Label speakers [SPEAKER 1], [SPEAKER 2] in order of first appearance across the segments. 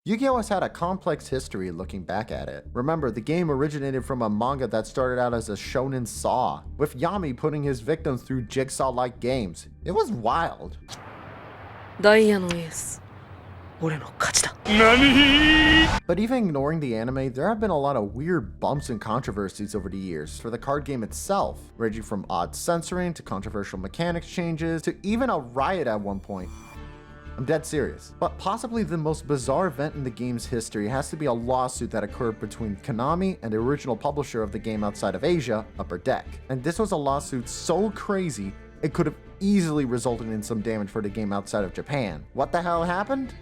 [SPEAKER 1] Yu-Gi-Oh has had a complex history looking back at it. Remember, the game originated from a manga that started out as a shonen saw, with Yami putting his victims through jigsaw-like games. It was wild.
[SPEAKER 2] ダイヤのエース、俺の勝ちだ。
[SPEAKER 1] But even ignoring the anime, there have been a lot of weird bumps and controversies over the years for the card game itself, ranging from odd censoring to controversial mechanics changes to even a riot at one point. I'm dead serious. But possibly the most bizarre event in the game's history has to be a lawsuit that occurred between Konami and the original publisher of the game outside of Asia, Upper Deck. And this was a lawsuit so crazy, it could have easily resulted in some damage for the game outside of Japan. What the hell happened?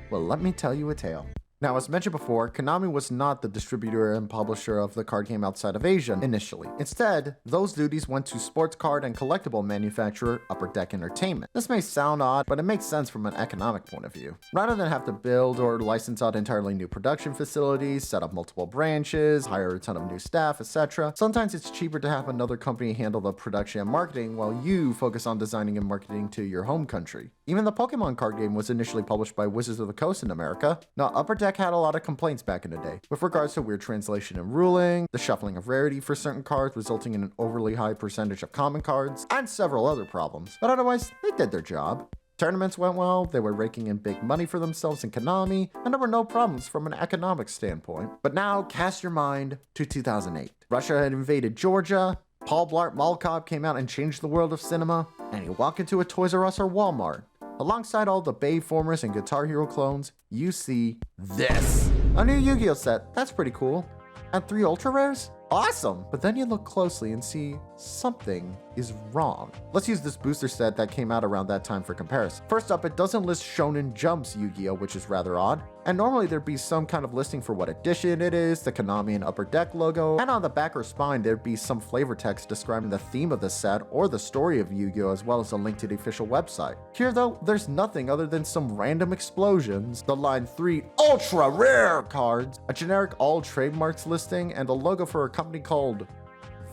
[SPEAKER 1] Well, let me tell you a tale. Now, as mentioned before, Konami was not the distributor and publisher of the card game outside of Asia initially. Instead, those duties went to sports card and collectible manufacturer Upper Deck Entertainment. This may sound odd, but it makes sense from an economic point of view. Rather than have to build or license out entirely new production facilities, set up multiple branches, hire a ton of new staff, etc., sometimes it's cheaper to have another company handle the production and marketing while you focus on designing and marketing to your home country. Even the Pokemon card game was initially published by Wizards of the Coast in America. Now, Upper Deck had a lot of complaints back in the day with regards to weird translation and ruling, the shuffling of rarity for certain cards resulting in an overly high percentage of common cards, and several other problems. But otherwise, they did their job. Tournaments went well, they were raking in big money for themselves in Konami, and there were no problems from an economic standpoint. But now, cast your mind to 2008. Russia had invaded Georgia, Paul Blart Mall Cop came out and changed the world of cinema, and you walk into a Toys R Us or Walmart. Alongside all the Bayformers and Guitar Hero clones, you see this. A new Yu-Gi-Oh set, that's pretty cool. And 3 Ultra Rares? Awesome! But then you look closely and see something is wrong. Let's use this booster set that came out around that time for comparison. First up, it doesn't list Shonen Jump's Yu-Gi-Oh, which is rather odd. And normally there'd be some kind of listing for what edition it is, the Konami and Upper Deck logo, and on the back or spine there'd be some flavor text describing the theme of the set or the story of Yu-Gi-Oh, as well as a link to the official website. Here though, there's nothing other than some random explosions, the line 3 ultra rare cards, a generic all trademarks listing, and a logo for a company called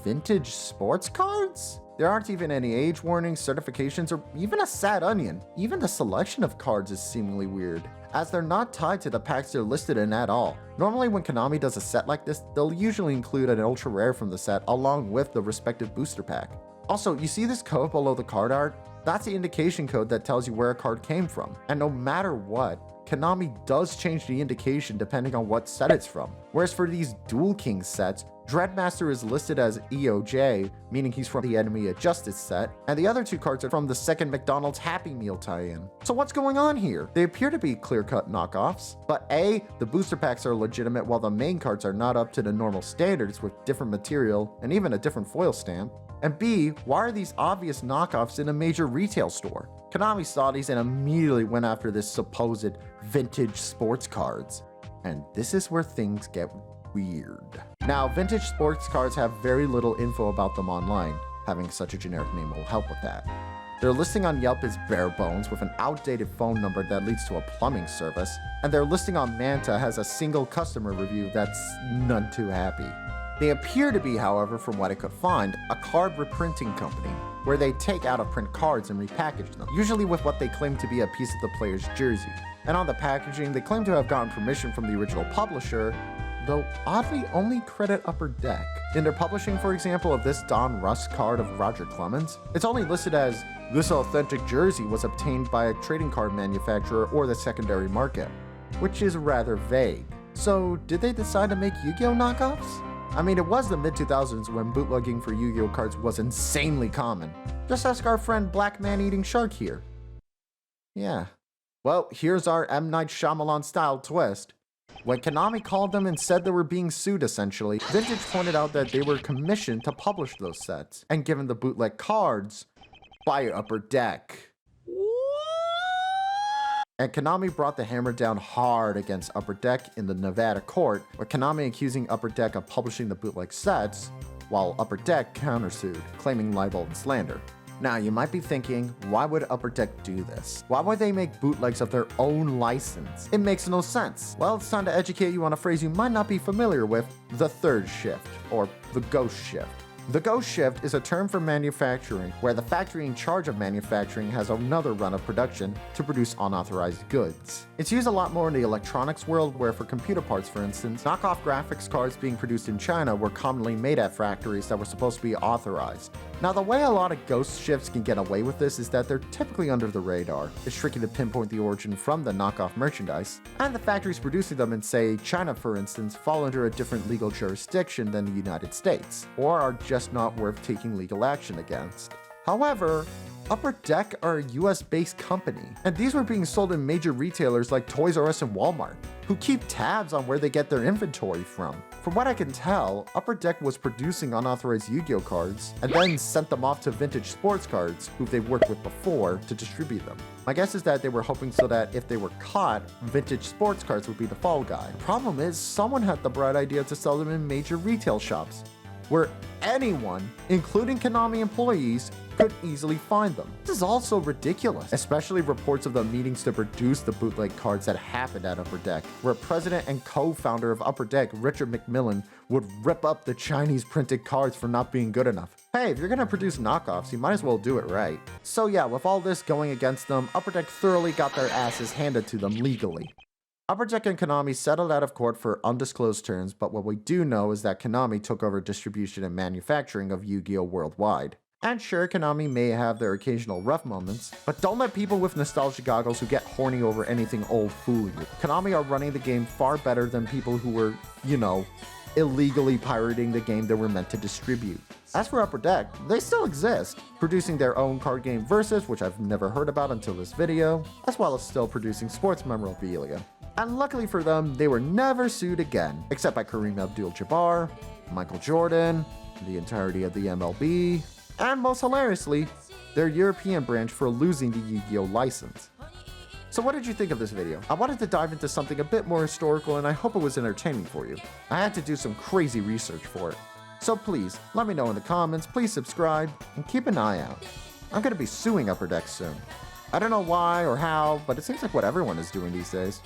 [SPEAKER 1] Vintage Sports Cards? There aren't even any age warnings, certifications, or even a sad onion. Even the selection of cards is seemingly weird, as they're not tied to the packs they're listed in at all. Normally when Konami does a set like this, they'll usually include an ultra rare from the set along with the respective booster pack. Also, you see this code below the card art? That's the indication code that tells you where a card came from. And no matter what, Konami does change the indication depending on what set it's from. Whereas for these Duel King sets, Dreadmaster is listed as EOJ, meaning he's from the Enemy of Justice set, and the other 2 cards are from the second McDonald's Happy Meal tie-in. So what's going on here? They appear to be clear-cut knockoffs, but A, the booster packs are legitimate while the main cards are not up to the normal standards with different material and even a different foil stamp, and B, why are these obvious knockoffs in a major retail store? Konami saw these and immediately went after this supposed vintage sports cards. And this is where things get weird. Now, vintage sports cards have very little info about them online. Having such a generic name will help with that. Their listing on Yelp is bare bones with an outdated phone number that leads to a plumbing service, and their listing on Manta has a single customer review that's none too happy. They appear to be, however, from what I could find, a card reprinting company, where they take out-of-print cards and repackage them, usually with what they claim to be a piece of the player's jersey. And on the packaging, they claim to have gotten permission from the original publisher, though oddly only credit Upper Deck. In their publishing, for example, of this Don Russ card of Roger Clemens, it's only listed as, "This authentic jersey was obtained by a trading card manufacturer or the secondary market," which is rather vague. So did they decide to make Yu-Gi-Oh knockoffs? I mean, it was the mid-2000s when bootlegging for Yu-Gi-Oh cards was insanely common. Just ask our friend Black Man Eating Shark here. Yeah. Well, here's our M. Night Shyamalan style twist. When Konami called them and said they were being sued essentially, Vintage pointed out that they were commissioned to publish those sets, and given the bootleg cards by Upper Deck. And Konami brought the hammer down hard against Upper Deck in the Nevada court, with Konami accusing Upper Deck of publishing the bootleg sets, while Upper Deck countersued, claiming libel and slander. Now, you might be thinking, why would Upper Deck do this? Why would they make bootlegs of their own license? It makes no sense. Well, it's time to educate you on a phrase you might not be familiar with, the third shift, or the ghost shift. The ghost shift is a term for manufacturing, where the factory in charge of manufacturing has another run of production to produce unauthorized goods. It's used a lot more in the electronics world, where for computer parts, for instance, knockoff graphics cards being produced in China were commonly made at factories that were supposed to be authorized. Now, the way a lot of ghost shifts can get away with this is that they're typically under the radar. It's tricky to pinpoint the origin from the knockoff merchandise, and the factories producing them in, say, China for instance, fall under a different legal jurisdiction than the United States, or are just not worth taking legal action against. However, Upper Deck are a US-based company, and these were being sold in major retailers like Toys R Us and Walmart, who keep tabs on where they get their inventory from. From what I can tell, Upper Deck was producing unauthorized Yu-Gi-Oh cards, and then sent them off to Vintage Sports Cards, who they've worked with before, to distribute them. My guess is that they were hoping so that if they were caught, Vintage Sports Cards would be the fall guy. The problem is, someone had the bright idea to sell them in major retail shops, where anyone, including Konami employees, could easily find them. This is also ridiculous, especially reports of the meetings to produce the bootleg cards that happened at Upper Deck, where president and co-founder of Upper Deck, Richard McMillan, would rip up the Chinese printed cards for not being good enough. Hey, if you're gonna produce knockoffs, you might as well do it right. So yeah, with all this going against them, Upper Deck thoroughly got their asses handed to them legally. Upper Deck and Konami settled out of court for undisclosed terms, but what we do know is that Konami took over distribution and manufacturing of Yu-Gi-Oh! Worldwide. And sure, Konami may have their occasional rough moments, but don't let people with nostalgia goggles who get horny over anything old fool you. Konami are running the game far better than people who were, illegally pirating the game they were meant to distribute. As for Upper Deck, they still exist, producing their own card game Versus, which I've never heard about until this video, as well as still producing sports memorabilia. And luckily for them, they were never sued again, except by Kareem Abdul-Jabbar, Michael Jordan, the entirety of the MLB, and most hilariously, their European branch for losing the Yu-Gi-Oh! License. So what did you think of this video? I wanted to dive into something a bit more historical, and I hope it was entertaining for you. I had to do some crazy research for it. So please, let me know in the comments, please subscribe, and keep an eye out. I'm gonna be suing Upper Deck soon. I don't know why or how, but it seems like what everyone is doing these days.